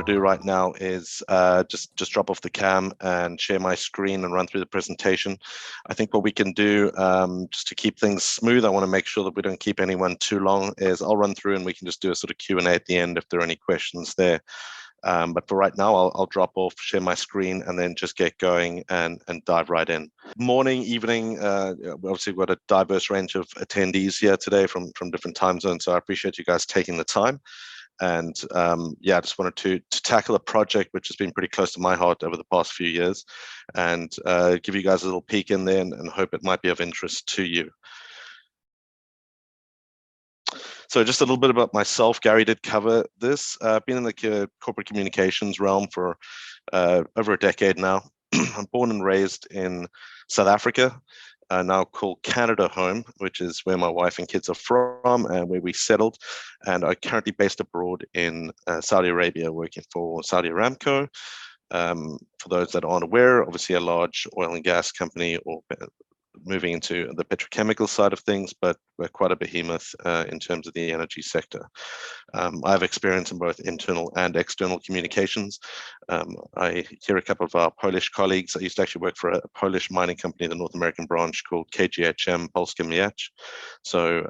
do right now is just drop off the cam and share my screen and run through the presentation. I think what we can do, just to keep things smooth, I want to make sure that we don't keep anyone too long, is I'll run through and we can just do a sort of Q&A at the end if there are any questions there. But for right now, I'll drop off, share my screen, and then just get going and dive right in. Morning, evening, obviously we've got a diverse range of attendees here today from different time zones, so I appreciate you guys taking the time. And yeah, I just wanted to tackle a project which has been pretty close to my heart over the past few years, and give you guys a little peek in there and hope it might be of interest to you. So just a little bit about myself. Gary did cover this. I've been in the corporate communications realm for over a decade now. I'm born and raised in South Africa, now called Canada home, which is where my wife and kids are from and where we settled. And I'm currently based abroad in Saudi Arabia, working for Saudi Aramco. For those that aren't aware, obviously a large oil and gas company, or moving into the petrochemical side of things, but we're quite a behemoth in terms of the energy sector. I have experience in both internal and external communications. I hear a couple of our Polish colleagues. I used to actually work for a Polish mining company, the North American branch called KGHM Polska Miedź. So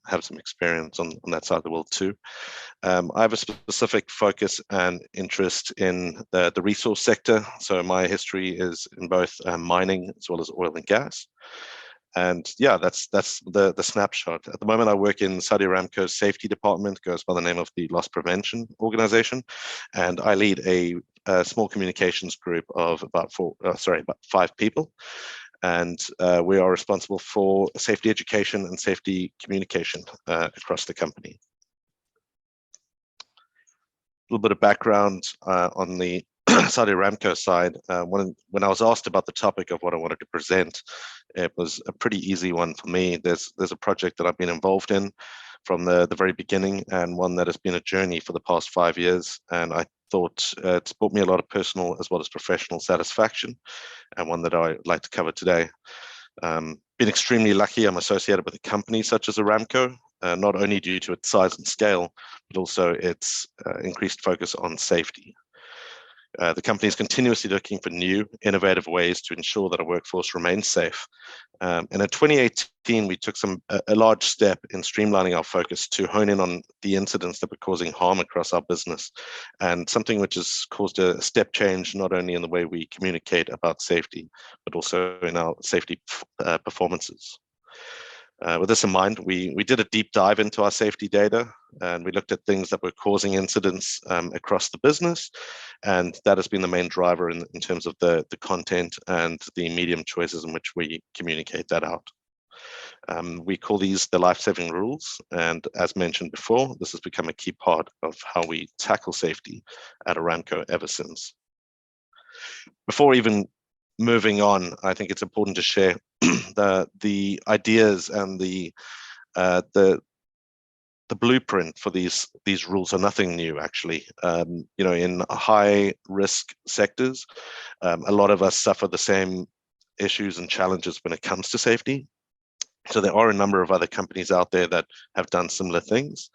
have some experience on that side of the world too. I have a specific focus and interest in the resource sector. So my history is in both mining as well as oil and gas. And yeah, that's the snapshot. At the moment, I work in Saudi Aramco's safety department, goes by the name of the Loss Prevention Organization, and I lead a small communications group of about 5 people. And we are responsible for safety education and safety communication across the company. A little bit of background on the Saudi Aramco side. When I was asked about the topic of what I wanted to present, it was a pretty easy one for me. There's a project that I've been involved in from the very beginning, and one that has been a journey for the past 5 years. And I thought it's brought me a lot of personal as well as professional satisfaction, and one that I'd like to cover today. Been extremely lucky. I'm associated with a company such as Aramco, not only due to its size and scale, but also its increased focus on safety. The company is continuously looking for new, innovative ways to ensure that our workforce remains safe. And in 2018, we took a large step in streamlining our focus to hone in on the incidents that were causing harm across our business, and something which has caused a step change not only in the way we communicate about safety, but also in our safety performances. With this in mind, we did a deep dive into our safety data, and we looked at things that were causing incidents across the business, and that has been the main driver in terms of the content and the medium choices in which we communicate that out. We call these the life-saving rules, and as mentioned before, this has become a key part of how we tackle safety at Aramco ever since. Before even moving on, I think it's important to share the ideas and the blueprint for these rules are nothing new, actually. You know, in high risk sectors, a lot of us suffer the same issues and challenges when it comes to safety. So there are a number of other companies out there that have done similar things,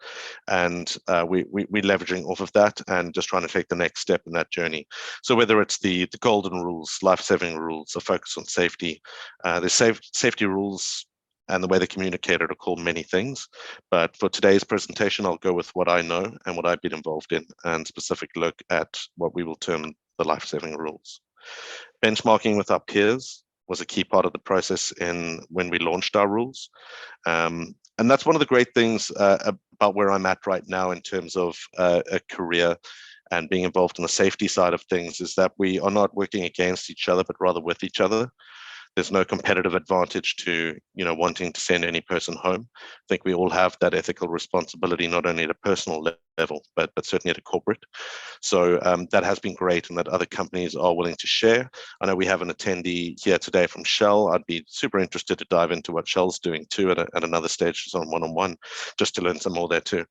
and we're leveraging off of that and just trying to take the next step in that journey. So whether it's the golden rules, life-saving rules, a focus on safety, the safety rules and the way they communicate are called many things. But for today's presentation, I'll go with what I know and what I've been involved in, and specifically look at what we will term the life-saving rules. Benchmarking with our peers was a key part of the process when we launched our rules. And that's one of the great things about where I'm at right now in terms of a career and being involved in the safety side of things, is that we are not working against each other, but rather with each other. There's no competitive advantage to, you know, wanting to send any person home. I think we all have that ethical responsibility, not only at a personal level, but certainly at a corporate. So that has been great, and that other companies are willing to share. I know we have an attendee here today from Shell. I'd be super interested to dive into what Shell's doing too at another stage, on one-on-one, just to learn some more there too.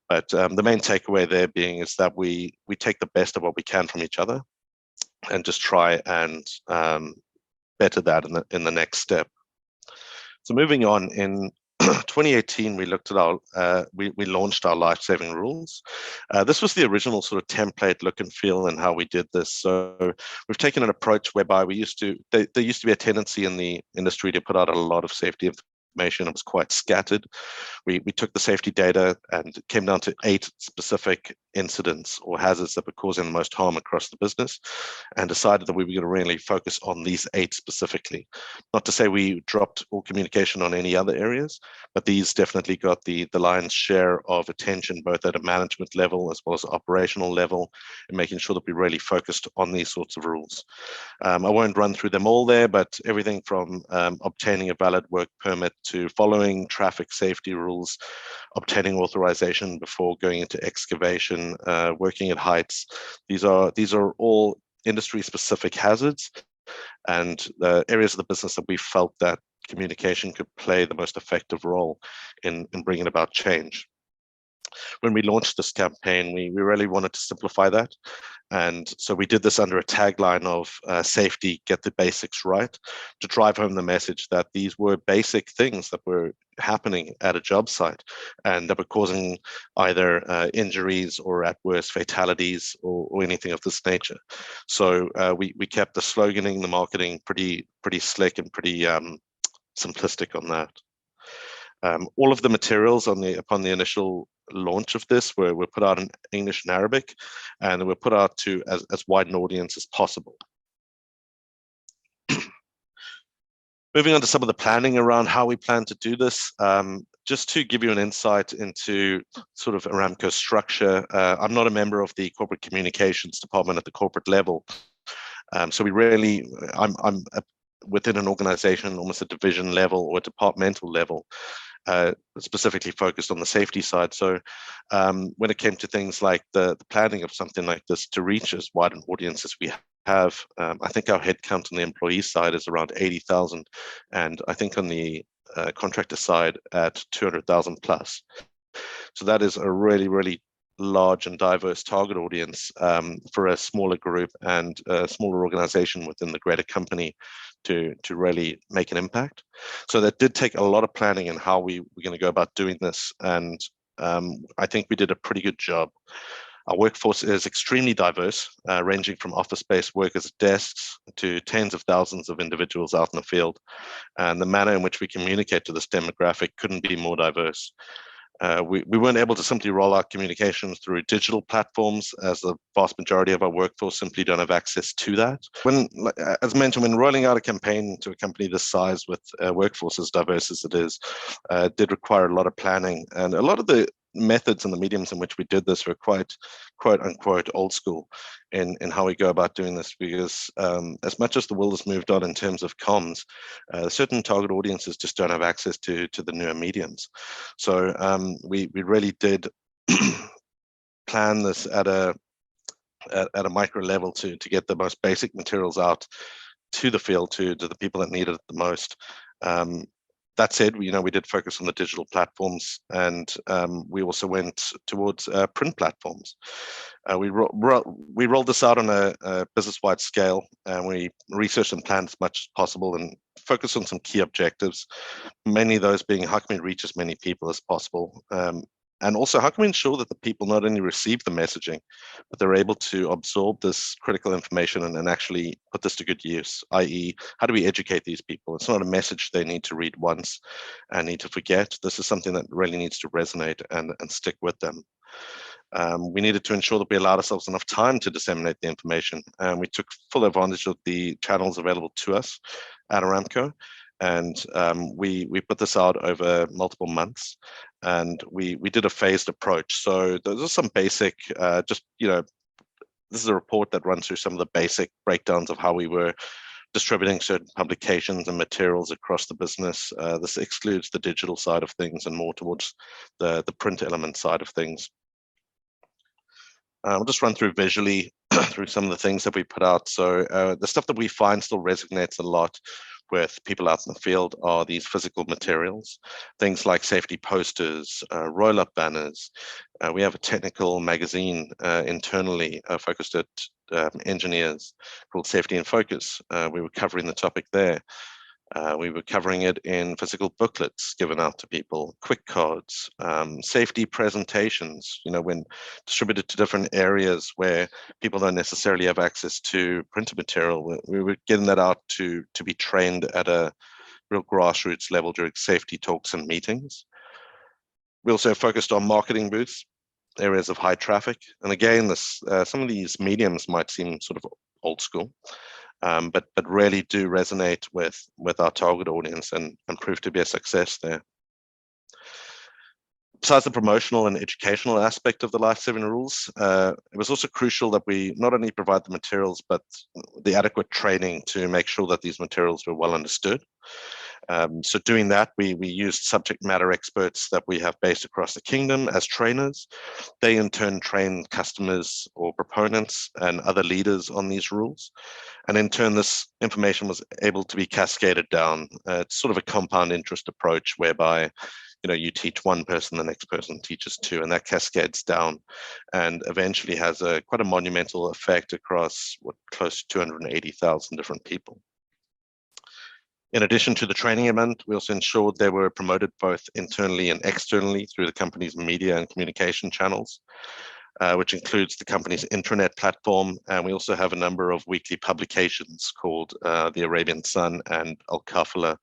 But the main takeaway there being is that we take the best of what we can from each other, and just try and better that in the next step. So moving on, in 2018, we looked at we launched our life-saving rules. This was the original sort of template look and feel and how we did this. So we've taken an approach whereby there used to be a tendency in the industry to put out a lot of safety information. It was quite scattered. We took the safety data and it came down to 8 specific incidents or hazards that were causing the most harm across the business, and decided that we were going to really focus on these 8 specifically. Not to say we dropped all communication on any other areas, but these definitely got the lion's share of attention, both at a management level as well as operational level, and making sure that we really focused on these sorts of rules. I won't run through them all there, but everything from obtaining a valid work permit to following traffic safety rules, obtaining authorization before going into excavation, working at heights. These are all industry-specific hazards and the areas of the business that we felt that communication could play the most effective role in bringing about change. When we launched this campaign, we really wanted to simplify that. And so we did this under a tagline of safety, get the basics right, to drive home the message that these were basic things that were happening at a job site and that were causing either injuries or at worst fatalities or anything of this nature. So we kept the sloganing, the marketing pretty slick and pretty simplistic on that. All of the materials upon the initial launch of this were put out in English and Arabic, and were put out to as wide an audience as possible. Moving on to some of the planning around how we plan to do this, just to give you an insight into sort of Aramco's structure. I'm not a member of the corporate communications department at the corporate level, so I'm within an organization, almost a division level or a departmental level, specifically focused on the safety side. So when it came to things like the planning of something like this to reach as wide an audience as we have, I think our headcount on the employee side is around 80,000, and I think on the contractor side at 200,000 plus. So that is a really large and diverse target audience for a smaller group and a smaller organization within the greater company to really make an impact. So that did take a lot of planning and how we were going to go about doing this. And I think we did a pretty good job. Our workforce is extremely diverse, ranging from office-based workers at desks to tens of thousands of individuals out in the field. And the manner in which we communicate to this demographic couldn't be more diverse. We weren't able to simply roll out communications through digital platforms, as the vast majority of our workforce simply don't have access to that. As mentioned, when rolling out a campaign to a company this size with a workforce as diverse as it is, did require a lot of planning. And a lot of the methods and the mediums in which we did this were quite, quote unquote, old school in how we go about doing this, because as much as the world has moved on in terms of comms, certain target audiences just don't have access to the newer mediums. So we really did plan this at a micro level to get the most basic materials out to the field, to the people that need it the most. That said, we did focus on the digital platforms, and we also went towards print platforms. We rolled this out on a business-wide scale, and we researched and planned as much as possible and focused on some key objectives, many of those being how can we reach as many people as possible, and also how can we ensure that the people not only receive the messaging, but they're able to absorb this critical information and actually put this to good use, i.e. how do we educate these people? It's not a message they need to read once and need to forget. This is something that really needs to resonate and stick with them. We needed to ensure that we allowed ourselves enough time to disseminate the information, and we took full advantage of the channels available to us at Aramco. And we put this out over multiple months, and we did a phased approach. So those are some basic, this is a report that runs through some of the basic breakdowns of how we were distributing certain publications and materials across the business. This excludes the digital side of things and more towards the print element side of things. I'll just run through visually through some of the things that we put out. So the stuff that we find still resonates a lot with people out in the field are these physical materials, things like safety posters, roll-up banners. We have a technical magazine internally focused at engineers called Safety in Focus. We were covering the topic there. We were covering it in physical booklets given out to people, quick cards, safety presentations, when distributed to different areas where people don't necessarily have access to printed material. We were getting that out to be trained at a real grassroots level during safety talks and meetings. We also focused on marketing booths, areas of high traffic. And again, some of these mediums might seem sort of old school, but really do resonate with our target audience and prove to be a success there. Besides the promotional and educational aspect of the Life-Saving Rules, it was also crucial that we not only provide the materials, but the adequate training to make sure that these materials were well understood. So doing that, we used subject matter experts that we have based across the kingdom as trainers. They in turn train customers or proponents and other leaders on these rules. And in turn, this information was able to be cascaded down. It's sort of a compound interest approach whereby you teach one person, the next person teaches two, and that cascades down and eventually has quite a monumental effect across close to 280,000 different people. In addition to the training event, we also ensured they were promoted both internally and externally through the company's media and communication channels, which includes the company's intranet platform. And we also have a number of weekly publications called the Arabian Sun and Al-Kafala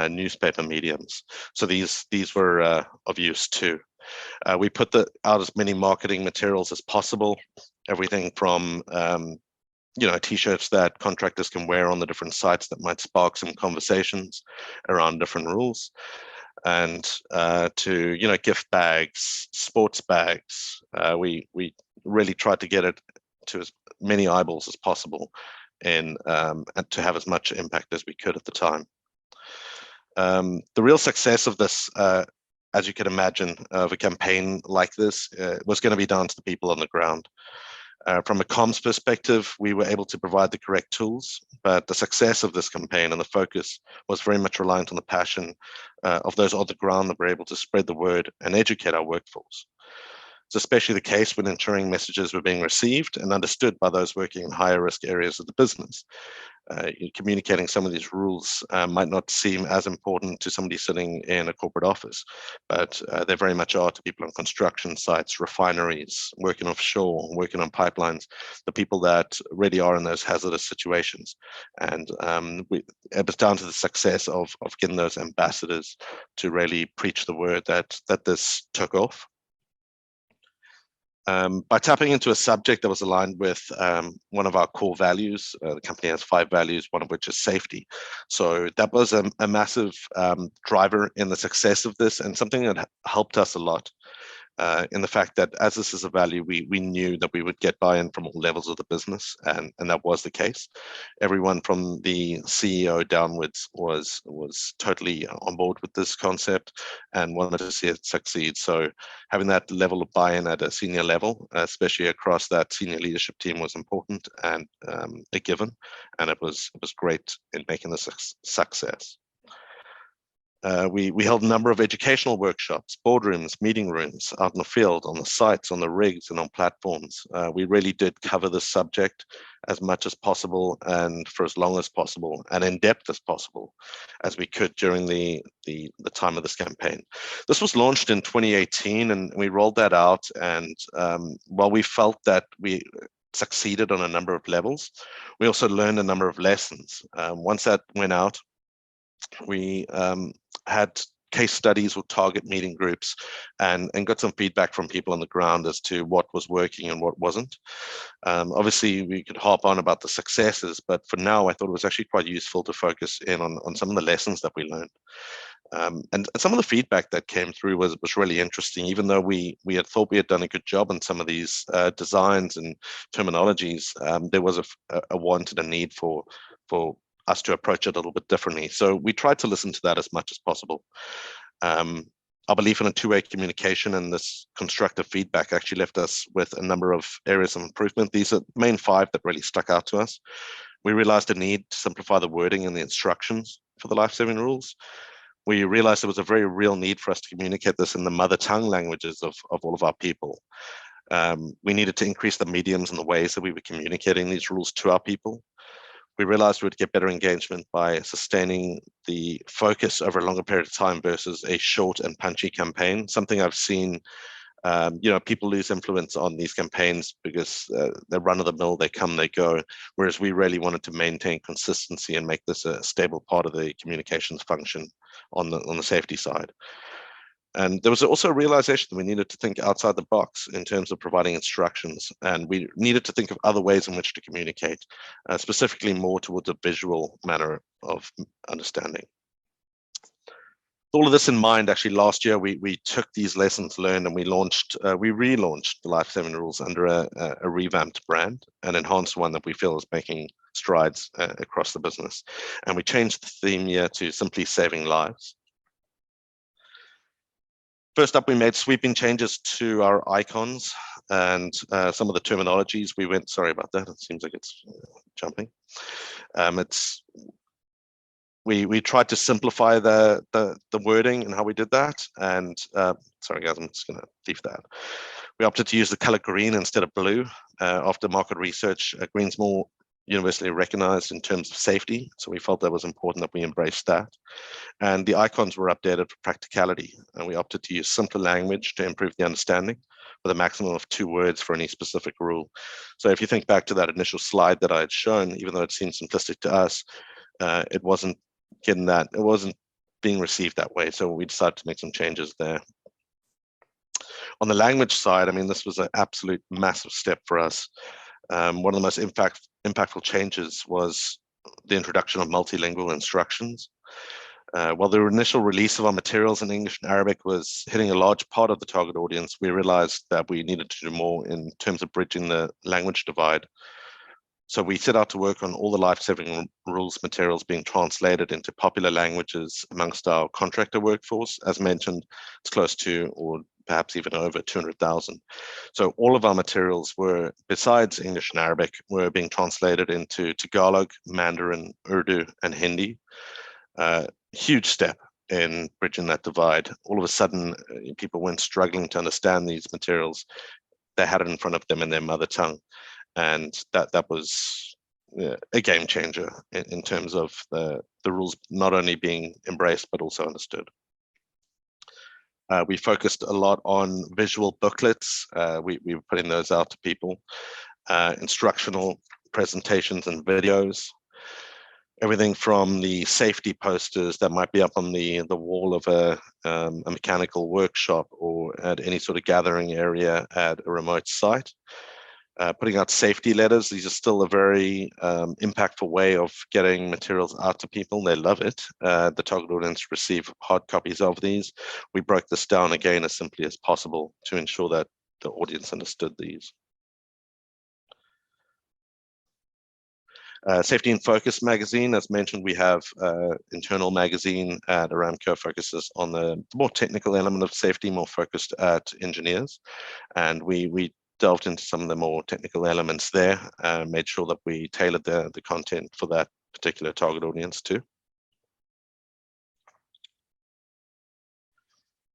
newspaper mediums. So these were of use too. We put out as many marketing materials as possible, everything from t-shirts that contractors can wear on the different sites that might spark some conversations around different rules, and to gift bags, sports bags. We really tried to get it to as many eyeballs as possible and to have as much impact as we could at the time. The real success of this, as you can imagine, of a campaign like this was going to be down to the people on the ground. From a comms perspective, we were able to provide the correct tools, but the success of this campaign and the focus was very much reliant on the passion of those on the ground that were able to spread the word and educate our workforce. It's especially the case when ensuring messages were being received and understood by those working in higher risk areas of the business. Communicating some of these rules might not seem as important to somebody sitting in a corporate office, but they very much are to people on construction sites, refineries, working offshore, working on pipelines, the people that really are in those hazardous situations. And it was down to the success of getting those ambassadors to really preach the word that this took off. By tapping into a subject that was aligned with one of our core values. The company has 5 values, one of which is safety. So that was a massive driver in the success of this, and something that helped us a lot in the fact that as this is a value, we knew that we would get buy-in from all levels of the business, and that was the case. Everyone from the CEO downwards was totally on board with this concept and wanted to see it succeed. So having that level of buy-in at a senior level, especially across that senior leadership team, was important and a given, and it was great in making this a success. We held a number of educational workshops, boardrooms, meeting rooms, out in the field, on the sites, on the rigs, and on platforms. We really did cover this subject as much as possible and for as long as possible and in depth as possible as we could during the time of this campaign. This was launched in 2018 and we rolled that out, and while we felt that we succeeded on a number of levels, we also learned a number of lessons. Once that went out, we had case studies with target meeting groups and got some feedback from people on the ground as to what was working and what wasn't. Obviously, we could harp on about the successes, but for now, I thought it was actually quite useful to focus in on some of the lessons that we learned. And some of the feedback that came through was really interesting. Even though we had thought we had done a good job on some of these designs and terminologies, there was a want and a need for us to approach it a little bit differently. So we tried to listen to that as much as possible. Our belief in a two-way communication and this constructive feedback actually left us with a number of areas of improvement. These are the main 5 that really stuck out to us. We realized a need to simplify the wording and the instructions for the Life-Saving Rules. We realized there was a very real need for us to communicate this in the mother tongue languages of all of our people. We needed to increase the mediums and the ways that we were communicating these rules to our people. We realized we'd get better engagement by sustaining the focus over a longer period of time versus a short and punchy campaign. Something I've seen, people lose influence on these campaigns because they're run of the mill, they come, they go. Whereas we really wanted to maintain consistency and make this a stable part of the communications function on the safety side. And there was also a realization that we needed to think outside the box in terms of providing instructions, and we needed to think of other ways in which to communicate, specifically more towards a visual manner of understanding. All of this in mind, actually, last year we took these lessons learned and we relaunched the Life Saving Rules under a revamped brand, an enhanced one that we feel is making strides across the business. And we changed the theme here to simply saving lives. First up, we made sweeping changes to our icons and some of the terminologies. Sorry about that, it seems like it's jumping. We tried to simplify the wording and how we did that. And sorry guys, I'm just gonna leave that. We opted to use the color green instead of blue. After market research, green's more universally recognized in terms of safety. So we felt that was important that we embraced that. And the icons were updated for practicality. And we opted to use simpler language to improve the understanding with a maximum of 2 words for any specific rule. So if you think back to that initial slide that I had shown, even though it seemed simplistic to us, it wasn't being received that way. So we decided to make some changes there. On the language side, I mean, this was an absolute massive step for us. One of the most impactful changes was the introduction of multilingual instructions. While the initial release of our materials in English and Arabic was hitting a large part of the target audience, we realized that we needed to do more in terms of bridging the language divide. So we set out to work on all the Life Saving Rules materials being translated into popular languages amongst our contractor workforce. As mentioned, it's close to, or perhaps even over 200,000. So all of our materials were, besides English and Arabic, were being translated into Tagalog, Mandarin, Urdu, and Hindi. Huge step in bridging that divide. All of a sudden, people weren't struggling to understand these materials. They had it in front of them in their mother tongue. And that was a game changer in terms of the rules not only being embraced, but also understood. We focused a lot on visual booklets. We were putting those out to people, instructional presentations and videos, everything from the safety posters that might be up on the wall of a mechanical workshop or at any sort of gathering area at a remote site. Putting out safety letters. These are still a very impactful way of getting materials out to people. They love it. The target audience receive hard copies of these. We broke this down again as simply as possible to ensure that the audience understood these. Safety in Focus magazine, as mentioned, we have internal magazine at Aramco focuses on the more technical element of safety, more focused at engineers. And we delved into some of the more technical elements there, made sure that we tailored the content for that particular target audience too.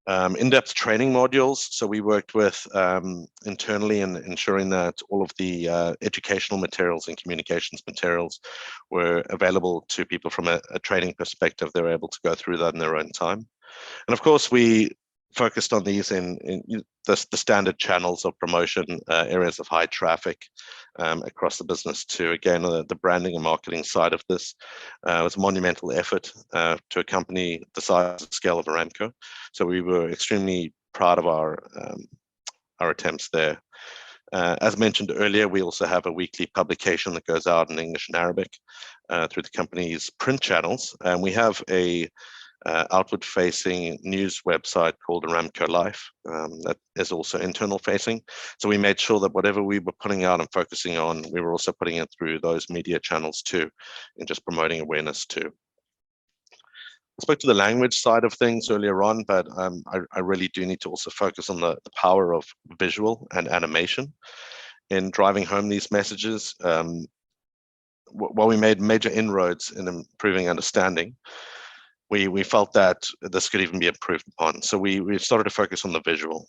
In-depth training modules. So we worked with internally in ensuring that all of the educational materials and communications materials were available to people from a training perspective. They were able to go through that in their own time. And of course, we focused on these in the standard channels of promotion, areas of high traffic across the business too. Again, the branding and marketing side of this was a monumental effort to a company the size and scale of Aramco. So we were extremely proud of our attempts there. As mentioned earlier, we also have a weekly publication that goes out in English and Arabic through the company's print channels. And we have a outward-facing news website called Aramco Life that is also internal-facing. So we made sure that whatever we were putting out and focusing on, we were also putting it through those media channels too, and just promoting awareness too. I spoke to the language side of things earlier on, but I really do need to also focus on the power of visual and animation in driving home these messages. While we made major inroads in improving understanding, we felt that this could even be improved upon. So we started to focus on the visual.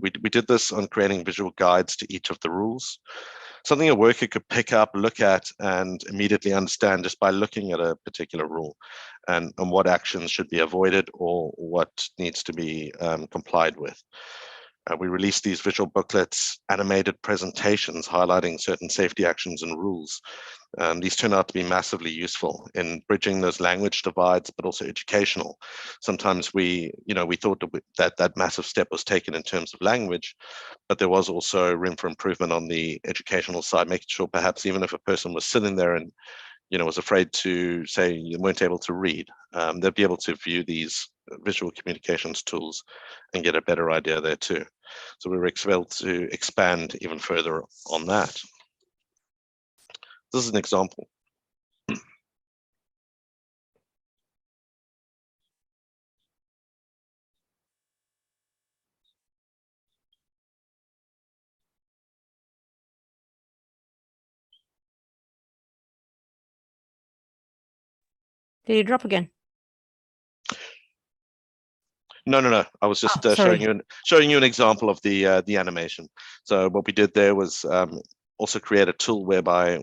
We did this on creating visual guides to each of the rules. something a worker could pick up, look at, and immediately understand just by looking at a particular rule, and what actions should be avoided or what needs to be complied with. We released these visual booklets, animated presentations highlighting certain safety actions and rules. These turn out to be massively useful in bridging those language divides, but also educational. Sometimes we thought that massive step was taken in terms of language, but there was also room for improvement on the educational side, making sure perhaps even if a person was sitting there and was afraid to say you weren't able to read, they'd be able to view these visual communications tools and get a better idea there too. So we were able to expand even further on that. This is an example. Did you drop again? No. I was just showing you an example of the animation. So what we did there was also create a tool whereby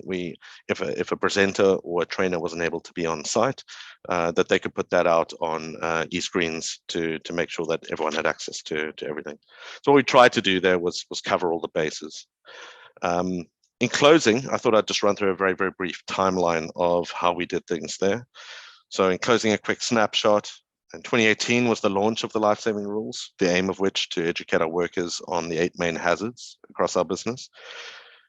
if a presenter or a trainer wasn't able to be on site, that they could put that out on e-screens to make sure that everyone had access to everything. So what we tried to do there was cover all the bases. In closing, I thought I'd just run through a very, very brief timeline of how we did things there. So in closing, a quick snapshot. In 2018 was the launch of the life-saving rules, the aim of which to educate our workers on the 8 main hazards across our business.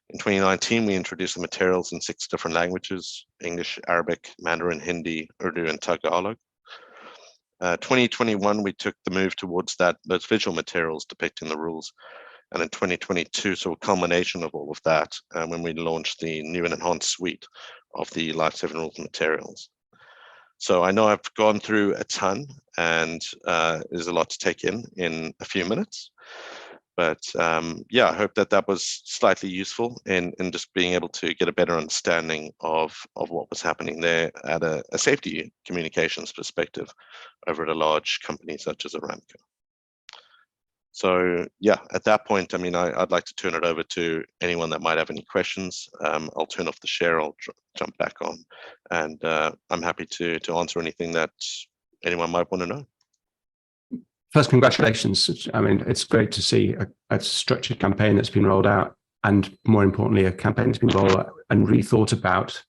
In 2019, we introduced the materials in 6 different languages: English, Arabic, Mandarin, Hindi, Urdu, and Tagalog. 2021, we took the move towards those visual materials depicting the rules. And in 2022, so a culmination of all of that, when we launched the new and enhanced suite of the life-saving rules materials. So I know I've gone through a ton, and there's a lot to take in a few minutes. But yeah, I hope that was slightly useful in just being able to get a better understanding of what was happening there at a safety communications perspective over at a large company such as Aramco. So yeah, at that point, I mean, I'd like to turn it over to anyone that might have any questions. I'll turn off the share, I'll jump back on, and I'm happy to answer anything that anyone might want to know. First, congratulations. I mean, it's great to see a structured campaign that's been rolled out, and more importantly, a campaign that's been rolled out and rethought about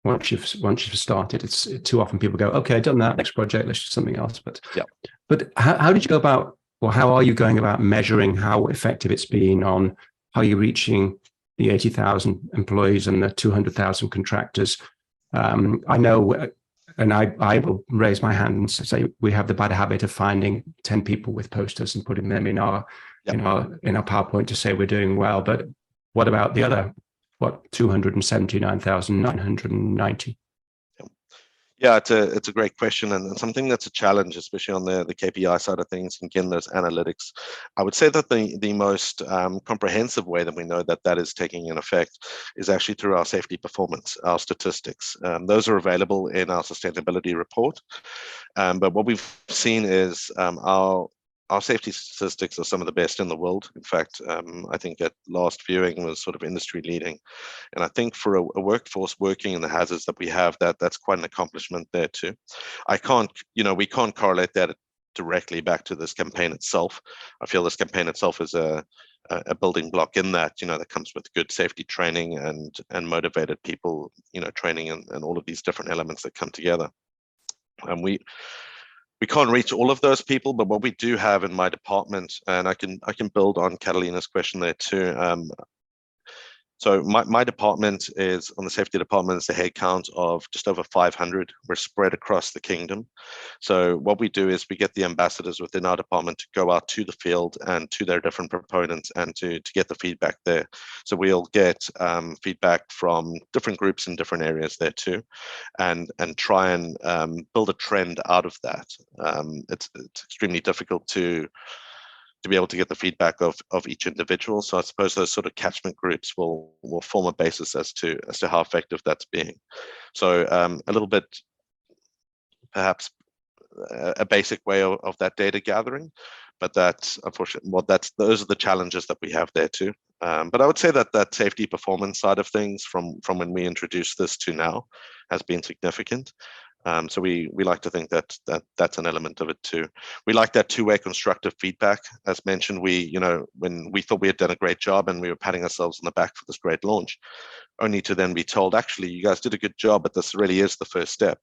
once you've started. It's too often people go, okay, I've done that, next project, let's do something else. But yeah. But how did you go about, or how are you going about measuring how effective it's been on how you're reaching the 80,000 employees and the 200,000 contractors? I know, and I will raise my hand and say we have the bad habit of finding 10 people with posters and putting them in our PowerPoint to say we're doing well. But what about the other 279,990? Yeah, it's a great question, and something that's a challenge, especially on the KPI side of things, and again, those analytics. I would say that the most comprehensive way that we know that is taking an effect is actually through our safety performance, our statistics. Those are available in our sustainability report. But what we've seen is our safety statistics are some of the best in the world. In fact, I think at last viewing was sort of industry leading. And I think for a workforce working in the hazards that we have, that's quite an accomplishment there too. We can't correlate that directly back to this campaign itself. I feel this campaign itself is a building block in that, that comes with good safety training and motivated people, training and all of these different elements that come together. We can't reach all of those people, but what we do have in my department, and I can build on Catalina's question there too. So my department is, on the safety department, is a head count of just over 500. We're spread across the kingdom. So what we do is we get the ambassadors within our department to go out to the field and to their different proponents and to get the feedback there. So we'll get feedback from different groups in different areas there too, and try and build a trend out of that. It's extremely difficult to be able to get the feedback of each individual. So I suppose those sort of catchment groups will form a basis as to how effective that's being. So a little bit perhaps a basic way of that data gathering. But that's unfortunately, those are the challenges that we have there too. But I would say that safety performance side of things from when we introduced this to now has been significant. So we like to think that's an element of it too. We like that two-way constructive feedback. As mentioned, when we thought we had done a great job and we were patting ourselves on the back for this great launch, only to then be told, actually, you guys did a good job, but this really is the first step.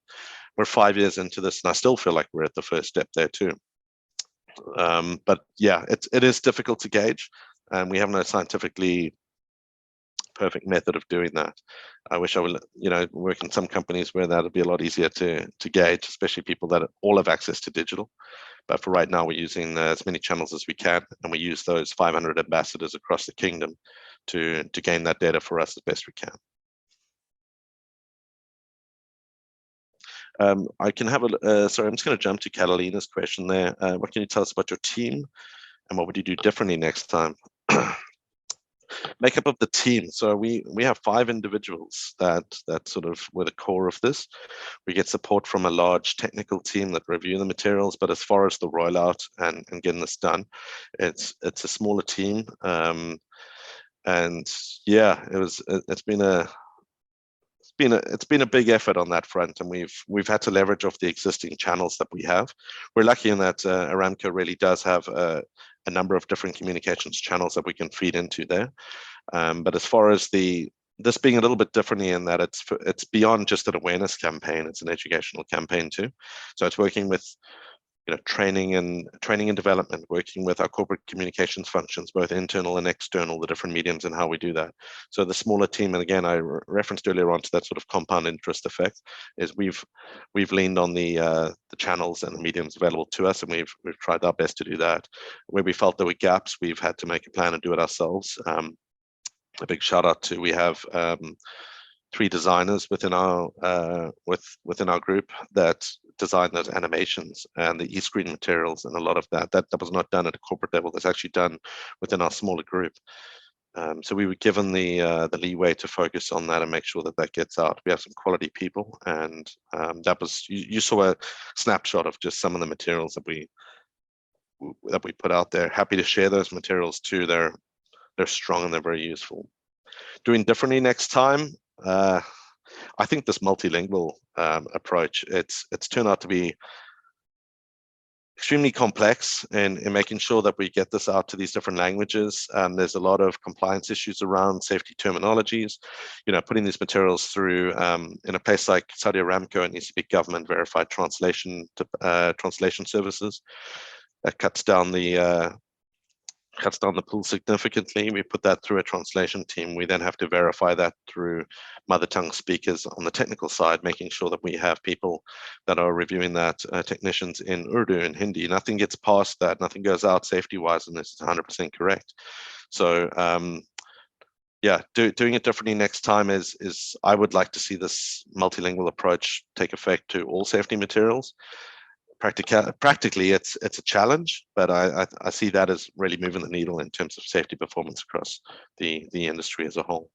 We're 5 years into this, and I still feel like we're at the first step there too. But yeah, it is difficult to gauge, and we have no scientifically perfect method of doing that. I wish I would, work in some companies where that would be a lot easier to gauge, especially people that all have access to digital. But for right now, we're using as many channels as we can, and we use those 500 ambassadors across the kingdom to gain that data for us as best we can. I can have sorry, I'm just going to jump to Catalina's question there. What can you tell us about your team, and what would you do differently next time? Makeup of the team. So we have 5 individuals that sort of were the core of this. We get support from a large technical team that review the materials, but as far as the rollout and getting this done, it's a smaller team. And yeah, it's been a big effort on that front, and we've had to leverage off the existing channels that we have. We're lucky in that Aramco really does have a number of different communications channels that we can feed into there. But as far as this being a little bit differently in that it's beyond just an awareness campaign, it's an educational campaign too. So it's working with training and development, working with our corporate communications functions, both internal and external, the different mediums and how we do that. So the smaller team, and again, I referenced earlier on to that sort of compound interest effect, is we've leaned on the channels and the mediums available to us, and we've tried our best to do that. Where we felt there were gaps, we've had to make a plan and do it ourselves. A big shout out to, we have 3 designers within our group that design those animations and the e-screen materials, and a lot of that was not done at a corporate level. That's actually done within our smaller group. So we were given the leeway to focus on that and make sure that gets out. We have some quality people, and that was, you saw a snapshot of just some of the materials that we put out there. Happy to share those materials too. They're strong and they're very useful. Doing differently next time, I think this multilingual approach, it's turned out to be extremely complex in making sure that we get this out to these different languages. There's a lot of compliance issues around safety terminologies. Putting these materials through in a place like Saudi Aramco, it needs to be government verified translation services. That cuts down the pool significantly. We put that through a translation team. We then have to verify that through mother tongue speakers on the technical side, making sure that we have people that are reviewing that, technicians in Urdu and Hindi. Nothing gets past that, nothing goes out safety-wise unless it's 100% correct. So yeah, doing it differently next time is I would like to see this multilingual approach take effect to all safety materials. Practically, it's a challenge, but I see that as really moving the needle in terms of safety performance across the industry as a whole.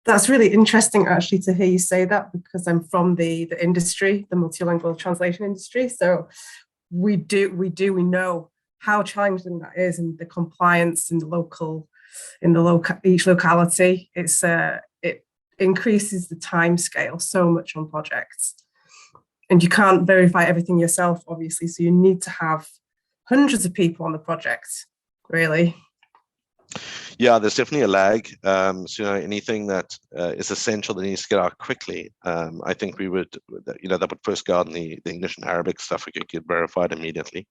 That's really interesting, actually, to hear you say that, because I'm from the industry, the multilingual translation industry. So we know how challenging that is, and the compliance in each locality. It increases the time scale so much on projects, and you can't verify everything yourself, obviously, so you need to have hundreds of people on the project, really. Yeah, there's definitely a lag. So anything that is essential that needs to get out quickly, I think we would, that would first go out in the English and Arabic stuff. We could get verified immediately.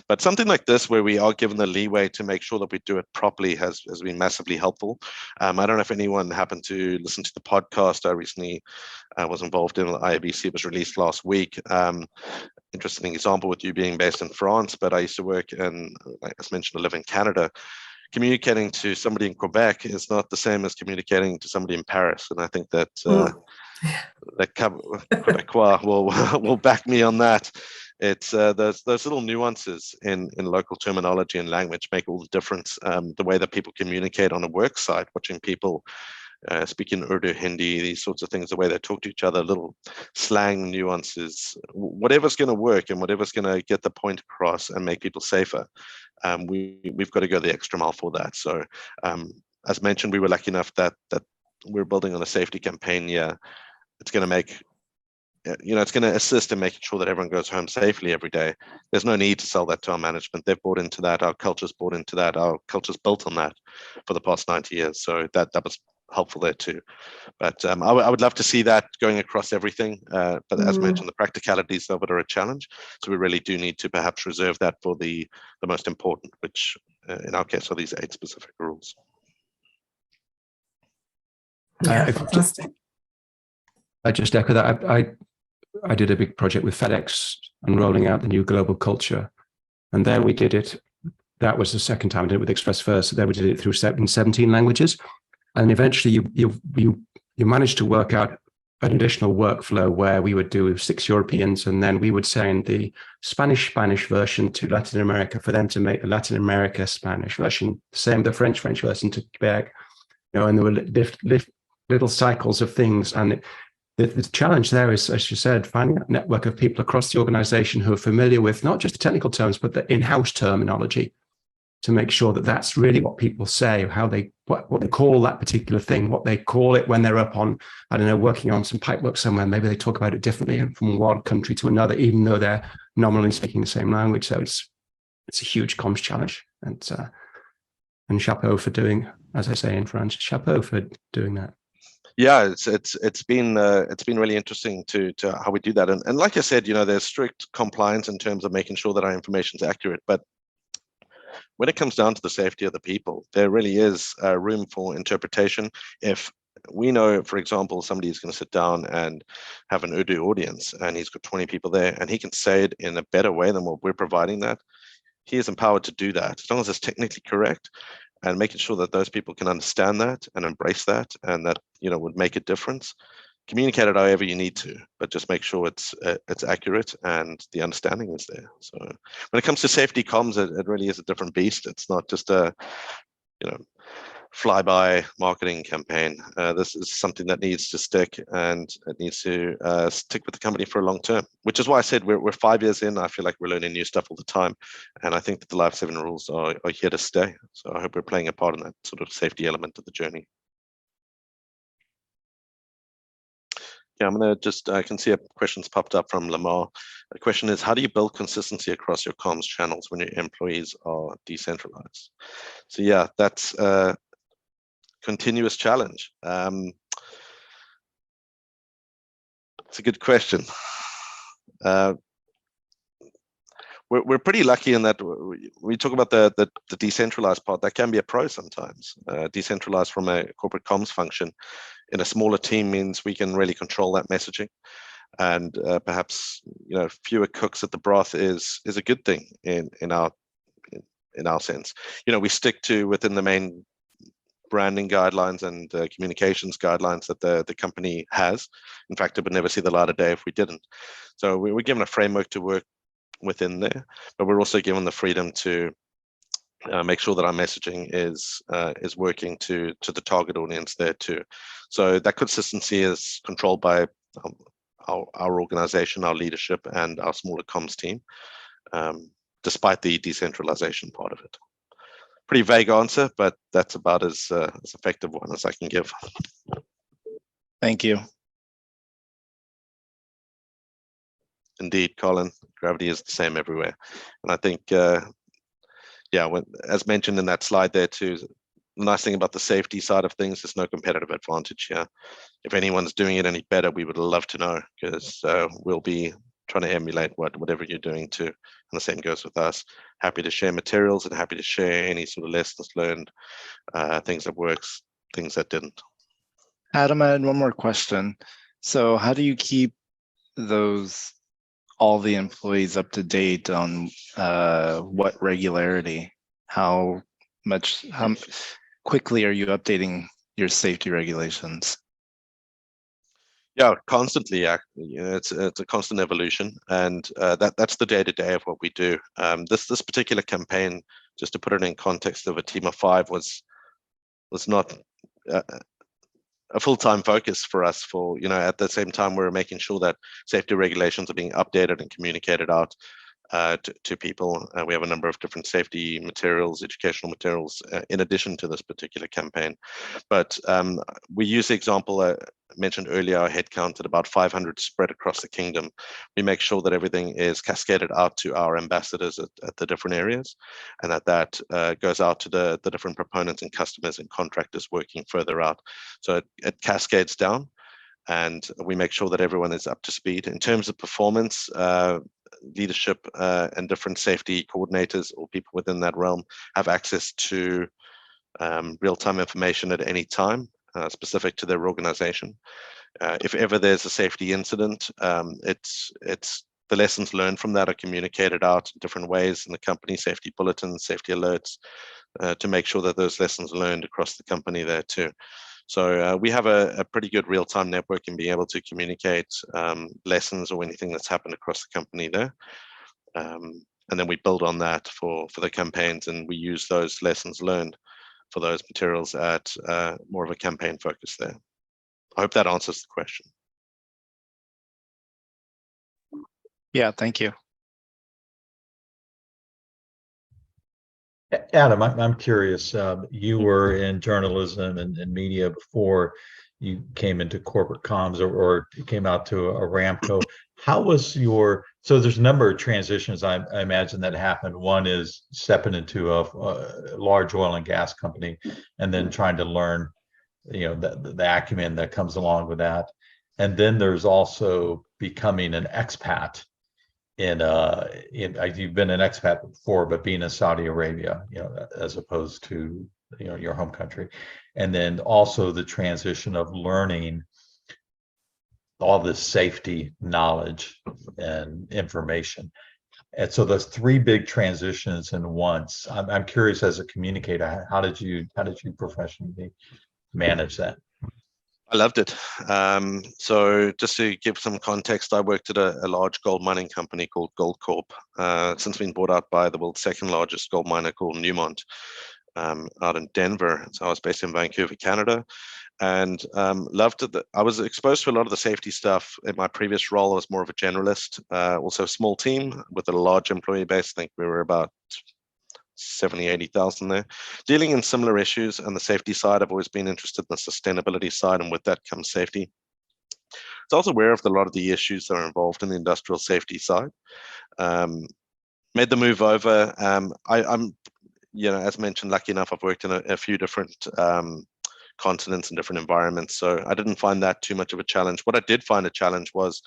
But something like this, where we are given the leeway to make sure that we do it properly, has been massively helpful. I don't know if anyone happened to listen to the podcast. I recently was involved in IABC. It was released last week. Interesting example with you being based in France, but I used to work in, like I mentioned, I live in Canada. Communicating to somebody in Quebec is not the same as communicating to somebody in Paris, and I think that that Quebecois will back me on that. It's those little nuances in local terminology and language make all the difference. The way that people communicate on a work site, watching people speaking Urdu, Hindi, these sorts of things, the way they talk to each other, little slang nuances, whatever's going to work and whatever's going to get the point across and make people safer. We've got to go the extra mile for that. So as mentioned, we were lucky enough that we're building on a safety campaign here. It's going to make, it's going to assist in making sure that everyone goes home safely every day. There's no need to sell that to our management. They've bought into that. Our culture's bought into that. Our culture's built on that for the past 90 years. So that was helpful there too. But I would love to see that going across everything. But as mentioned, the practicalities of it are a challenge. So we really do need to perhaps reserve that for the most important, which in our case are these 8 specific rules. Yeah, fantastic. I just echo that. I did a big project with FedEx and rolling out the new global culture. And there we did it. That was the second time I did it with Express First. So there we did it through 17 languages. And eventually you managed to work out an additional workflow where we would do 6 Europeans, and then we would send the Spanish version to Latin America for them to make the Latin America Spanish version, same the French version to Quebec, and there were little cycles of things. And the challenge there is, as you said, finding a network of people across the organization who are familiar with not just the technical terms, but the in-house terminology, to make sure that that's really what people say, how they what they call that particular thing, what they call it when they're up on, I don't know, working on some pipework somewhere. Maybe they talk about it differently from one country to another, even though they're nominally speaking the same language. So it's a huge comms challenge, and chapeau for doing, as I say in French, chapeau for doing that. Yeah, it's been really interesting to how we do that, and like I said, there's strict compliance in terms of making sure that our information is accurate, but when it comes down to the safety of the people, there really is room for interpretation. If we know, for example, somebody is going to sit down and have an Urdu audience and he's got 20 people there and he can say it in a better way than what we're providing, that he is empowered to do that as long as it's technically correct, and making sure that those people can understand that and embrace that, and that would make a difference. Communicate it however you need to, but just make sure it's accurate and the understanding is there. So when it comes to safety comms, it really is a different beast. It's not just a flyby marketing campaign. This is something that needs to stick, and it needs to stick with the company for a long term, which is why I said we're 5 years in. I feel like we're learning new stuff all the time, and I think that the Live 7 rules are here to stay. So I hope we're playing a part in that sort of safety element of the journey. Yeah, I'm going to just, I can see a question's popped up from Lamar. The question is, how do you build consistency across your comms channels when your employees are decentralized? So yeah, that's a continuous challenge. It's a good question. We're pretty lucky in that we talk about the decentralized part. That can be a pro sometimes. Decentralized from a corporate comms function in a smaller team means we can really control that messaging, and perhaps fewer cooks at the broth is a good thing in our sense. We stick to within the main branding guidelines and communications guidelines that the company has. In fact, it would never see the light of day if we didn't. So we're given a framework to work within there, but we're also given the freedom to make sure that our messaging is working to the target audience there too. So that consistency is controlled by our organization, our leadership, and our smaller comms team, despite the decentralization part of it. Pretty vague answer, but that's about as effective one as I can give. Thank you. Indeed, Colin, gravity is the same everywhere. And I think, as mentioned in that slide there too, the nice thing about the safety side of things, there's no competitive advantage here. If anyone's doing it any better, we would love to know, because we'll be trying to emulate whatever you're doing too. And the same goes with us. Happy to share materials and happy to share any sort of lessons learned, things that works, things that didn't. Adam, I had one more question. So how do you keep all the employees up to date on what regularity? How quickly are you updating your safety regulations? Yeah, constantly. It's a constant evolution, and that's the day-to-day of what we do. This particular campaign, just to put it in context of a team of 5, was not a full-time focus for us. For at the same time, we're making sure that safety regulations are being updated and communicated out to people. We have a number of different safety materials, educational materials, in addition to this particular campaign. But we use the example I mentioned earlier, our headcount at about 500 spread across the kingdom. We make sure that everything is cascaded out to our ambassadors at the different areas, and that goes out to the different proponents and customers and contractors working further out. So it cascades down, and we make sure that everyone is up to speed. In terms of performance, leadership and different safety coordinators or people within that realm have access to real-time information at any time, specific to their organization. If ever there's a safety incident, it's the lessons learned from that are communicated out in different ways in the company, safety bulletins, safety alerts, to make sure that those lessons learned across the company there too. So we have a pretty good real-time network in being able to communicate lessons or anything that's happened across the company there. And then we build on that for the campaigns, and we use those lessons learned for those materials at more of a campaign focus there. I hope that answers the question. Yeah, thank you. Adam, I'm curious. You were in journalism and media before you came into corporate comms or came out to Aramco. How was so there's a number of transitions I imagine that happened. One is stepping into a large oil and gas company and then trying to learn, the acumen that comes along with that. And then there's also becoming an expat you've been an expat before, but being in Saudi Arabia, as opposed to, your home country. And then also the transition of learning all this safety knowledge and information. And so those three big transitions in once. I'm curious, as a communicator, how did you professionally manage that? I loved it. So just to give some context, I worked at a large gold mining company called Goldcorp, since been bought out by the world's second largest gold miner called Newmont, out in Denver. So I was based in Vancouver, Canada, and loved it. I was exposed to a lot of the safety stuff. In my previous role, I was more of a generalist, also a small team with a large employee base. I think we were about 70, 80,000 there, dealing in similar issues. On the safety side, I've always been interested in the sustainability side, and with that comes safety. So I was aware of a lot of the issues that are involved in the industrial safety side. Made the move over. I'm, as mentioned, lucky enough, I've worked in a few different continents and different environments, so I didn't find that too much of a challenge. What I did find a challenge was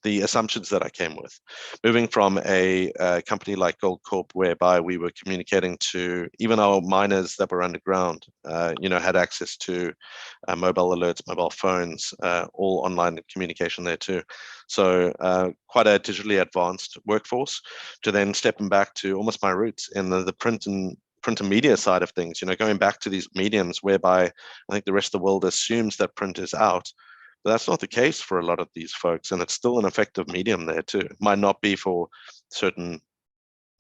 the assumptions that I came with. Moving from a company like Goldcorp, whereby we were communicating to even our miners that were underground, had access to mobile alerts, mobile phones, all online communication there too. So quite a digitally advanced workforce, to then stepping back to almost my roots in the print and media side of things, going back to these mediums whereby I think the rest of the world assumes that print is out. But that's not the case for a lot of these folks, and it's still an effective medium there too. It might not be for certain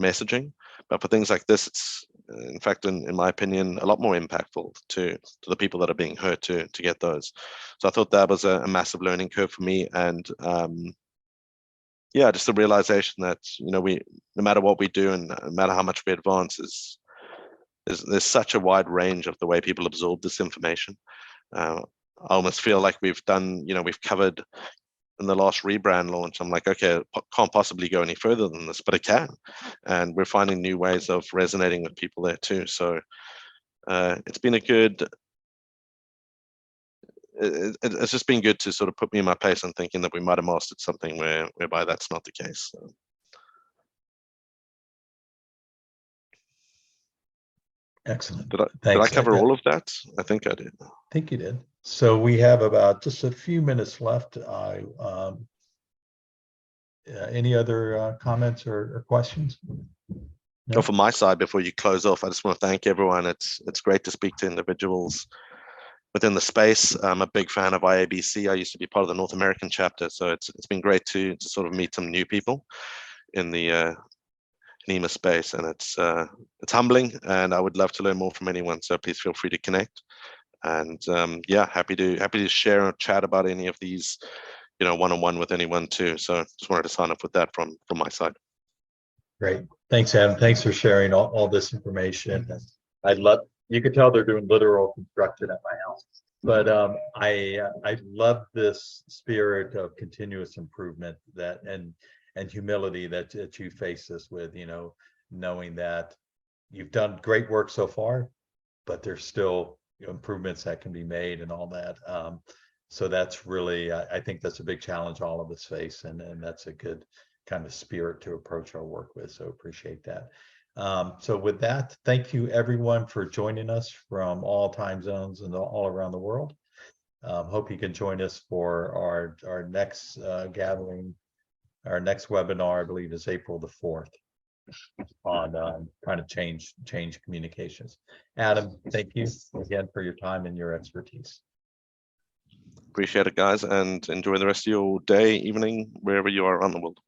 messaging, but for things like this, it's in fact, in my opinion, a lot more impactful to the people that are being hurt to get those. So I thought that was a massive learning curve for me, and just the realization that we, no matter what we do and no matter how much we advance, there's such a wide range of the way people absorb this information. I almost feel like we've done, we've covered in the last rebrand launch. I'm like, okay, it can't possibly go any further than this, but it can. And we're finding new ways of resonating with people there too. So it's been it's just been good to sort of put me in my place and thinking that we might have mastered something whereby that's not the case. So. Excellent. Did I cover all of that? I think I did. I think you did. So we have about just a few minutes left. Any other comments or questions? No? From my side, before you close off, I just want to thank everyone. It's great to speak to individuals within the space. I'm a big fan of IABC. I used to be part of the North American chapter, so it's been great to sort of meet some new people in the NEMA space, and it's humbling, and I would love to learn more from anyone. So please feel free to connect. And yeah, happy to share or chat about any of these, one-on-one with anyone too. So just wanted to sign up with that from my side. Great. Thanks, Adam. Thanks for sharing all this information. You could tell they're doing literal construction at my house. But I love this spirit of continuous improvement and humility that you face this with, knowing that you've done great work so far, but there's still improvements that can be made and all that. So that's really, I think that's a big challenge all of us face, and that's a good kind of spirit to approach our work with. So appreciate that. So with that, thank you everyone for joining us from all time zones and all around the world. Hope you can join us for our next gathering. Our next webinar, I believe, is April the 4th on trying to change communications. Adam, thank you again for your time and your expertise. Appreciate it, guys, and enjoy the rest of your day, evening, wherever you are around the world.